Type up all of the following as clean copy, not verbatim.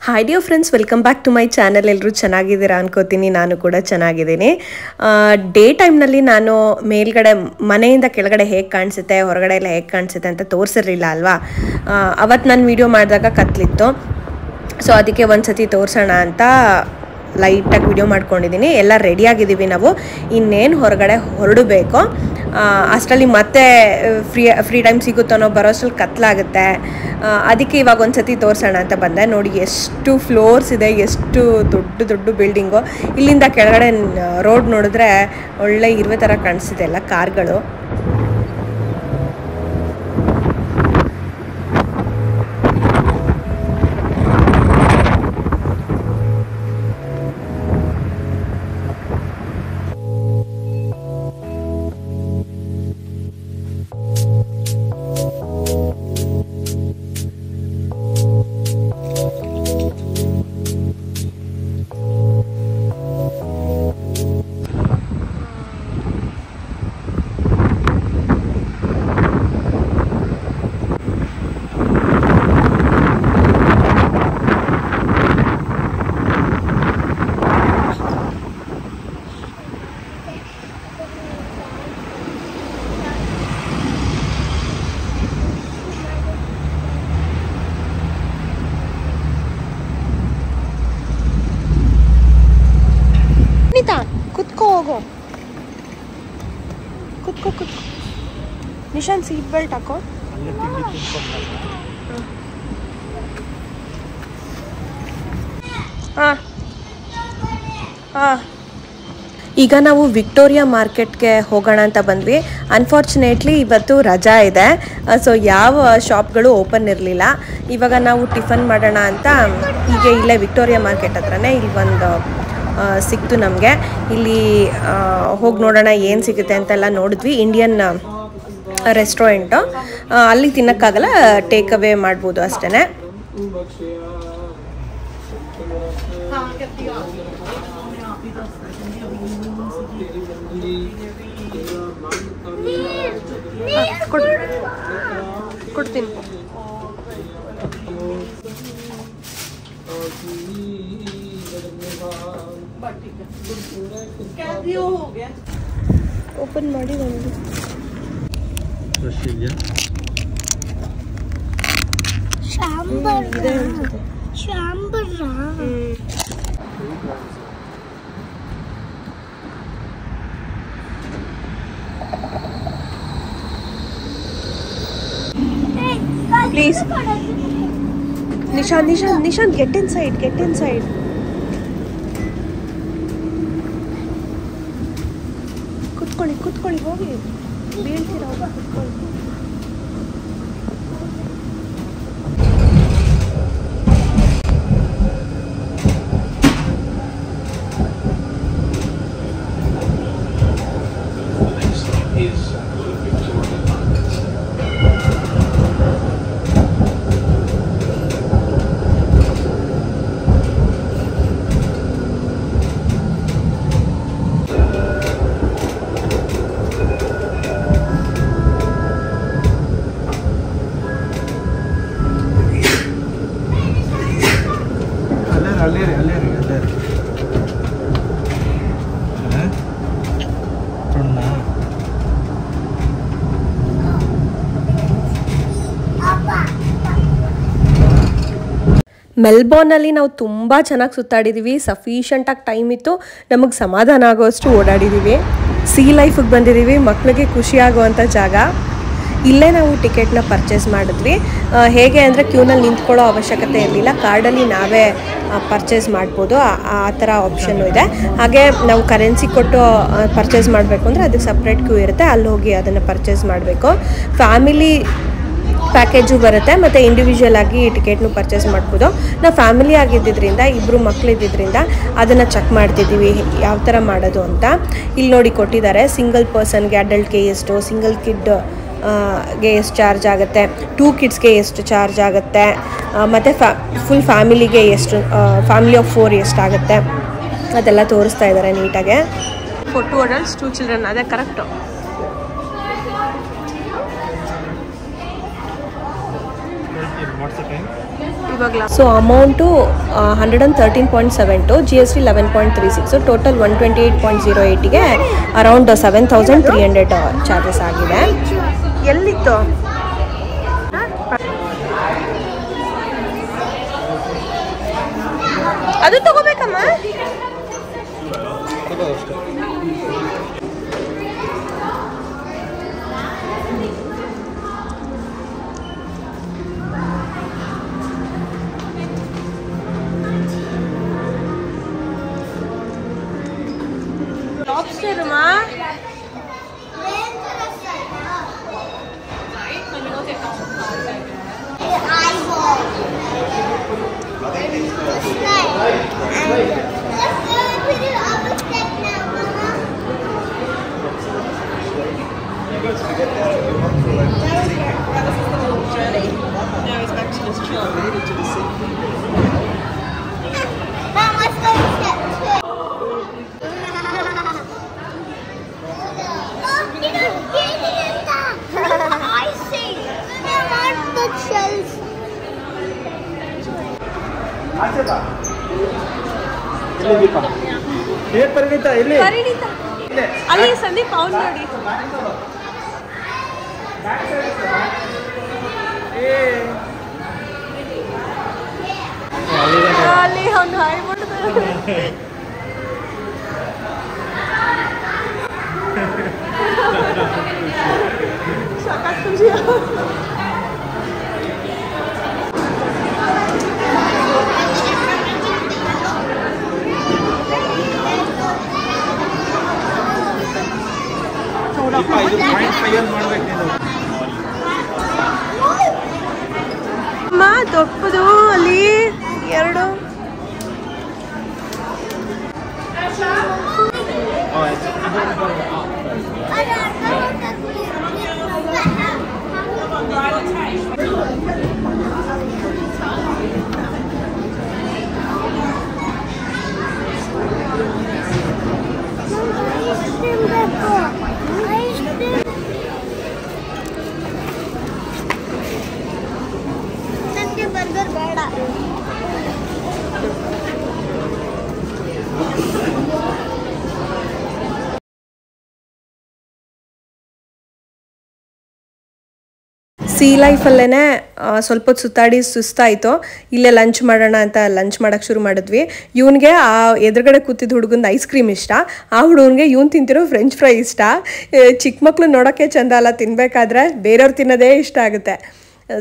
Hi dear friends, welcome back to my channel. ಎಲ್ಲರೂ ಚೆನ್ನಾಗಿದ್ದೀರಾ ಅನ್ಕೋತೀನಿ. ನಾನು ಕೂಡ ಚೆನ್ನಾಗಿದ್ದೀನಿ. ಡೇ ಟೈಮ್ ನಲ್ಲಿ ನಾನು ಮೇಲ್ಗಡೆ ಮನೆಯಿಂದ ಕೆಳಗಡೆ ಹೇಗೆ ಕಾಣಿಸುತ್ತೆ ಹೊರಗಡೆ ಎಲ್ಲ ಹೇಗೆ ಕಾಣಿಸುತ್ತೆ ಅಂತ ತೋರಿಸಿರಲಿಲ್ಲ ಅಲ್ವಾ. ಅವತ್ತು ನಾನು ವಿಡಿಯೋ ಮಾಡಿದಾಗ ಕತ್ಲಿತ್ತು. ಸೊ ಅದಕ್ಕೆ ಒಂದ್ಸತಿ ತೋರಿಸೋಣ ಅಂತ ಲೈಟಾಗಿ ವಿಡಿಯೋ ಮಾಡ್ಕೊಂಡಿದ್ದೀನಿ. ಎಲ್ಲ ರೆಡಿಯಾಗಿದ್ದೀವಿ ನಾವು. ಇನ್ನೇನು ಹೊರಗಡೆ ಹೊರಡಬೇಕು. ಅಷ್ಟರಲ್ಲಿ ಮತ್ತೆ ಫ್ರೀ ಟೈಮ್ ಸಿಗುತ್ತೋ ಬರೋಷ್ಟ್ರಲ್ಲಿ ಕತ್ಲಾಗುತ್ತೆ. ಅದಕ್ಕೆ ಇವಾಗ ಒಂದ್ಸತಿ ತೋರಿಸೋಣ ಅಂತ ಬಂದೆ. ನೋಡಿ ಎಷ್ಟು ಫ್ಲೋರ್ಸ್ ಇದೆ, ಎಷ್ಟು ದೊಡ್ಡ ಬಿಲ್ಡಿಂಗು. ಇಲ್ಲಿಂದ ಕೆಳಗಡೆ ರೋಡ್ ನೋಡಿದ್ರೆ ಒಳ್ಳೆ ಇರುವೆ ಥರ ಕಾಣಿಸ್ತಿದೆ ಎಲ್ಲ ಕಾರ್ಗಳು. ಕುತ್ಕೋ ಹೋಗೋ, ಕುತ್ಕೋ. ನಿಶಾನ್ ಸೀಟ್ ಬೆಲ್ಟ್ ಹಾಕೋ. ಈಗ ನಾವು ವಿಕ್ಟೋರಿಯಾ ಮಾರ್ಕೆಟ್ಗೆ ಹೋಗೋಣ ಅಂತ ಬಂದ್ವಿ. ಅನ್ಫಾರ್ಚುನೇಟ್ಲಿ ಇವತ್ತು ರಜಾ ಇದೆ. ಸೊ ಯಾವ ಶಾಪ್ಗಳು ಓಪನ್ ಇರಲಿಲ್ಲ. ಇವಾಗ ನಾವು ಟಿಫನ್ ಮಾಡೋಣ ಅಂತ ಹೀಗೆ ಇಲ್ಲೇ ವಿಕ್ಟೋರಿಯಾ ಮಾರ್ಕೆಟ್ ಹತ್ರನೇ ಇಲ್ಲಿ ಒಂದು ಸಿಕ್ತು ನಮಗೆ. ಇಲ್ಲಿ ಹೋಗಿ ನೋಡೋಣ ಏನು ಸಿಗುತ್ತೆ ಅಂತೆಲ್ಲ ನೋಡಿದ್ವಿ. ಇಂಡಿಯನ್ ರೆಸ್ಟೋರೆಂಟು, ಅಲ್ಲಿ ತಿನ್ನೋಕ್ಕಾಗಲ್ಲ, ಟೇಕ್ ಅವೇ ಮಾಡ್ಬೋದು ಅಷ್ಟೇ. ಕೊಡ್ತೀನಿ. ಓಪನ್ ಮಾಡಿ ಒಂದು please. Nishan get inside. ಕುತ್ಕೊಳ್ಳಿ ಹೋಗಿ, ಬೀಳ್ತೀರ. ಕುತ್ಕೊಳ್ಳಿ. ಮೆಲ್ಬೋರ್ನಲ್ಲಿ ನಾವು ತುಂಬ ಚೆನ್ನಾಗಿ ಸುತ್ತಾಡಿದ್ದೀವಿ. ಸಫಿಷಿಯೆಂಟಾಗಿ ಟೈಮ್ ಇತ್ತು, ನಮಗೆ ಸಮಾಧಾನ ಆಗೋಷ್ಟು ಓಡಾಡಿದ್ದೀವಿ. ಸೀ ಲೈಫಿಗೆ ಬಂದಿದ್ದೀವಿ, ಮಕ್ಕಳಿಗೆ ಖುಷಿಯಾಗುವಂಥ ಜಾಗ. ಇಲ್ಲೇ ನಾವು ಟಿಕೆಟ್ನ ಪರ್ಚೇಸ್ ಮಾಡಿದ್ವಿ. ಹೇಗೆ ಅಂದರೆ ಕ್ಯೂನಲ್ಲಿ ನಿಂತ್ಕೊಳ್ಳೋ ಅವಶ್ಯಕತೆ ಇರಲಿಲ್ಲ, ಕಾರ್ಡಲ್ಲಿ ನಾವೇ ಪರ್ಚೇಸ್ ಮಾಡ್ಬೋದು. ಆ ಥರ ಆಪ್ಷನ್ನು ಇದೆ. ಹಾಗೆ ನಾವು ಕರೆನ್ಸಿ ಕೊಟ್ಟು ಪರ್ಚೇಸ್ ಮಾಡಬೇಕು ಅಂದರೆ ಅದಕ್ಕೆ ಸಪ್ರೇಟ್ ಕ್ಯೂ ಇರುತ್ತೆ, ಅಲ್ಲಿ ಹೋಗಿ ಅದನ್ನು ಪರ್ಚೇಸ್ ಮಾಡಬೇಕು. ಫ್ಯಾಮಿಲಿ ಪ್ಯಾಕೇಜು ಬರುತ್ತೆ, ಮತ್ತು ಇಂಡಿವಿಜುವಲ್ ಆಗಿ ಟಿಕೆಟ್ನು ಪರ್ಚೇಸ್ ಮಾಡ್ಬೋದು. ನಾವು ಫ್ಯಾಮಿಲಿ ಆಗಿದ್ದರಿಂದ, ಇಬ್ಬರು ಮಕ್ಕಳಿದ್ದಿದ್ದರಿಂದ ಅದನ್ನು ಚೆಕ್ ಮಾಡ್ತಿದ್ದೀವಿ ಯಾವ ಥರ ಮಾಡೋದು ಅಂತ. ಇಲ್ಲಿ ನೋಡಿ ಕೊಟ್ಟಿದ್ದಾರೆ, ಸಿಂಗಲ್ ಪರ್ಸನ್ಗೆ ಅಡಲ್ಟ್ಗೆ ಎಷ್ಟು, ಸಿಂಗಲ್ ಕಿಡ್ಗೆ ಎಷ್ಟು ಚಾರ್ಜ್ ಆಗುತ್ತೆ, 2 ಕಿಡ್ಸ್ಗೆ ಎಷ್ಟು ಚಾರ್ಜ್ ಆಗುತ್ತೆ, ಮತ್ತು ಫುಲ್ ಫ್ಯಾಮಿಲಿಗೆ ಎಷ್ಟು, ಫ್ಯಾಮಿಲಿ ಆಫ್ 4 ಎಷ್ಟಾಗುತ್ತೆ ಅದೆಲ್ಲ ತೋರಿಸ್ತಾ ಇದ್ದಾರೆ ನೀಟಾಗೆ. For 2 adults, 2 children. That's correct. What's the time? ಇವಾಗಲ. ಸೊ ಅಮೌಂಟು 113.72, GST 11.36, ಟೋಟಲ್ 128.08ಗೆ ಅರೌಂಡ್ 7,300 ಚಾರ್ಜಸ್ ಆಗಿದೆ. ಎಲ್ಲಿತ್ತು ಅದು ತಗೋಬೇಕಮ್ಮ. ಲಾಬ್ಸ್ಟರ್ ಮಾ ಅಲ್ಲಿ ಸಂದೀಪ್ ಅವ್ನು ನೋಡಿ ಅಲ್ಲಿ ಅವ್ನು ಹಾಯ್ ಮಾಡ್ತಾರೆ. ಸಾಕಾಗ್ ಖುಷಿ. ದೊಪ್ಪದು ಅಲ್ಲಿ 2 ಸೀ ಲೈಫಲ್ಲೇ ಸ್ವಲ್ಪ ಹೊತ್ತು ಸುತ್ತಾಡಿ ಸುಸ್ತಾಯಿತು. ಇಲ್ಲೇ ಲಂಚ್ ಮಾಡೋಣ ಅಂತ ಲಂಚ್ ಮಾಡೋಕ್ಕೆ ಶುರು ಮಾಡಿದ್ವಿ. ಇವನಿಗೆ ಆ ಎದುರುಗಡೆ ಕೂತಿದ್ದ ಹುಡುಗಂದು ಐಸ್ ಕ್ರೀಮ್ ಇಷ್ಟ, ಆ ಹುಡುಗನಿಗೆ ಇವನು ತಿಂತಿರೋ ಫ್ರೆಂಚ್ ಫ್ರೈ ಇಷ್ಟ. ಚಿಕ್ಕ ಮಕ್ಕಳು ನೋಡೋಕ್ಕೆ ಚೆಂದ ಅಲ್ಲ, ತಿನ್ನಬೇಕಾದ್ರೆ ಬೇರೆಯವ್ರು ತಿನ್ನೋದೇ ಇಷ್ಟ ಆಗುತ್ತೆ.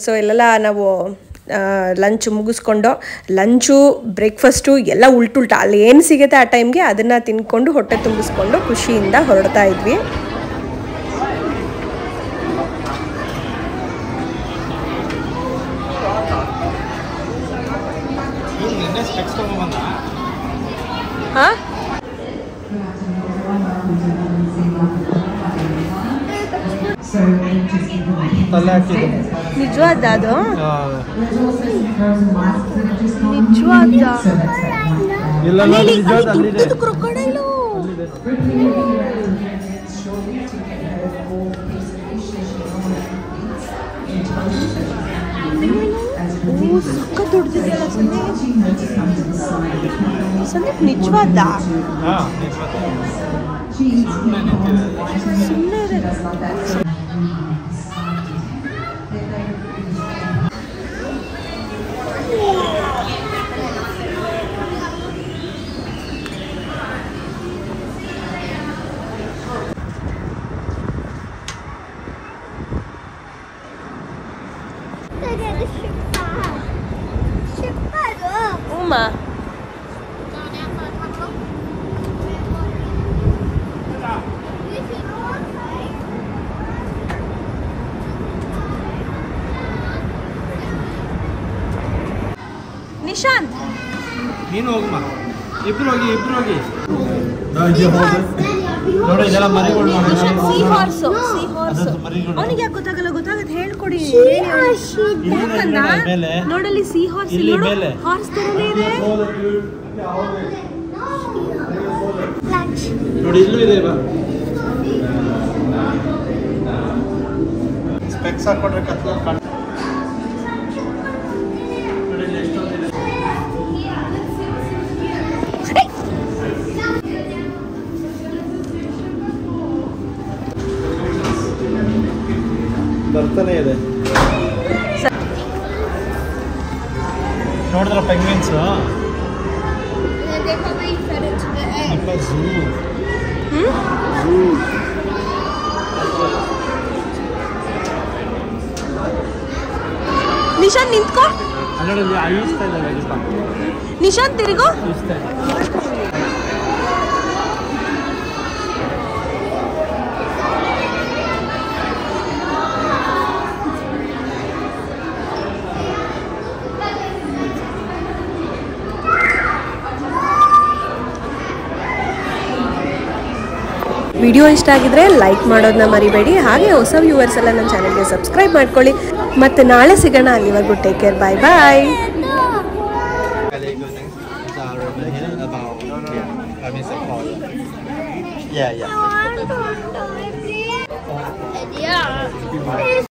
ಸೊ ಇಲ್ಲೆಲ್ಲ ನಾವು ಲಂಚ್ ಮುಗಿಸ್ಕೊಂಡು, ಲಂಚು ಬ್ರೇಕ್ಫಾಸ್ಟು ಎಲ್ಲ ಉಲ್ಟುಲ್ಟ ಅಲ್ಲಿ ಏನು ಸಿಗುತ್ತೆ ಆ ಟೈಮ್ಗೆ ಅದನ್ನು ತಿನ್ಕೊಂಡು ಹೊಟ್ಟೆ ತುಂಬಿಸ್ಕೊಂಡು ಖುಷಿಯಿಂದ ಹೊರಡ್ತಾ ಇದ್ವಿ. ನಿಜವಾದ ಅದು ನಿಜವಾದ ಕ್ರೊಕೊಡೈಲು ಸಕ್ಕ ದೊಡ್ಡದಿದೆಯಲ್ಲ ಸಂದೀಪ್. ನಿಜವಾದ ಸುಮ್ಮನೆ ನಿಶಾಂತ್ ನೀನು ಹೋಗಮ್ಮ, ಇಬ್ರು ಹೋಗಿ ನೋಡಿ ಇದೆಲ್ಲ ಮರಿಗಳು. ಅವನಿಗೆ ಯಾಕೆ ಗೊತ್ತಾಗತ್ತೆ ಹೇಳ್ಕೊಡಿ. ನೋಡಲ್ಲಿ ಸೀ ಹಾರ್ಸ್, ಹಾರ್ಸ್ ತರನೇ ಇದೆ ನೋಡಿ, ಇಲ್ಲೂ ಇದೆ. ಸ್ಪೆಕ್ಸ್ ಹಾಕೊಂಡ್ರೆ ಕತ್ಲ ಇದೆ ನೋಡಿದ್ರ ಪೆಂಗ್ವಿನ್ಸ್ ನಿಶಾಂತ್ ನಿಂತ್ಕೋ. ಅಲ್ಲೋಡಲ್ಲಿ ಈಸ್ತಾ ಇದ್ದಾವೆ ನಿಶಾಂತ್ ತಿರುಗು. ಈಸ್ತಾ ಇದೆ. ವಿಡಿಯೋ ಇಷ್ಟ ಆಗಿದ್ರೆ ಲೈಕ್ ಮಾಡೋದನ್ನ ಮರಿಬೇಡಿ. ಹಾಗೆ ಹೊಸ ವ್ಯೂವರ್ಸ್ ಎಲ್ಲ ನನ್ನ ಚಾನಲ್ಗೆ ಸಬ್ಸ್ಕ್ರೈಬ್ ಮಾಡ್ಕೊಳ್ಳಿ. ಮತ್ತು ನಾಳೆ ಸಿಗೋಣ. ಅಲ್ಲಿವರೆಗೂ ಟೇಕ್ ಕೇರ್. ಬಾಯ್ ಬಾಯ್. Yeah.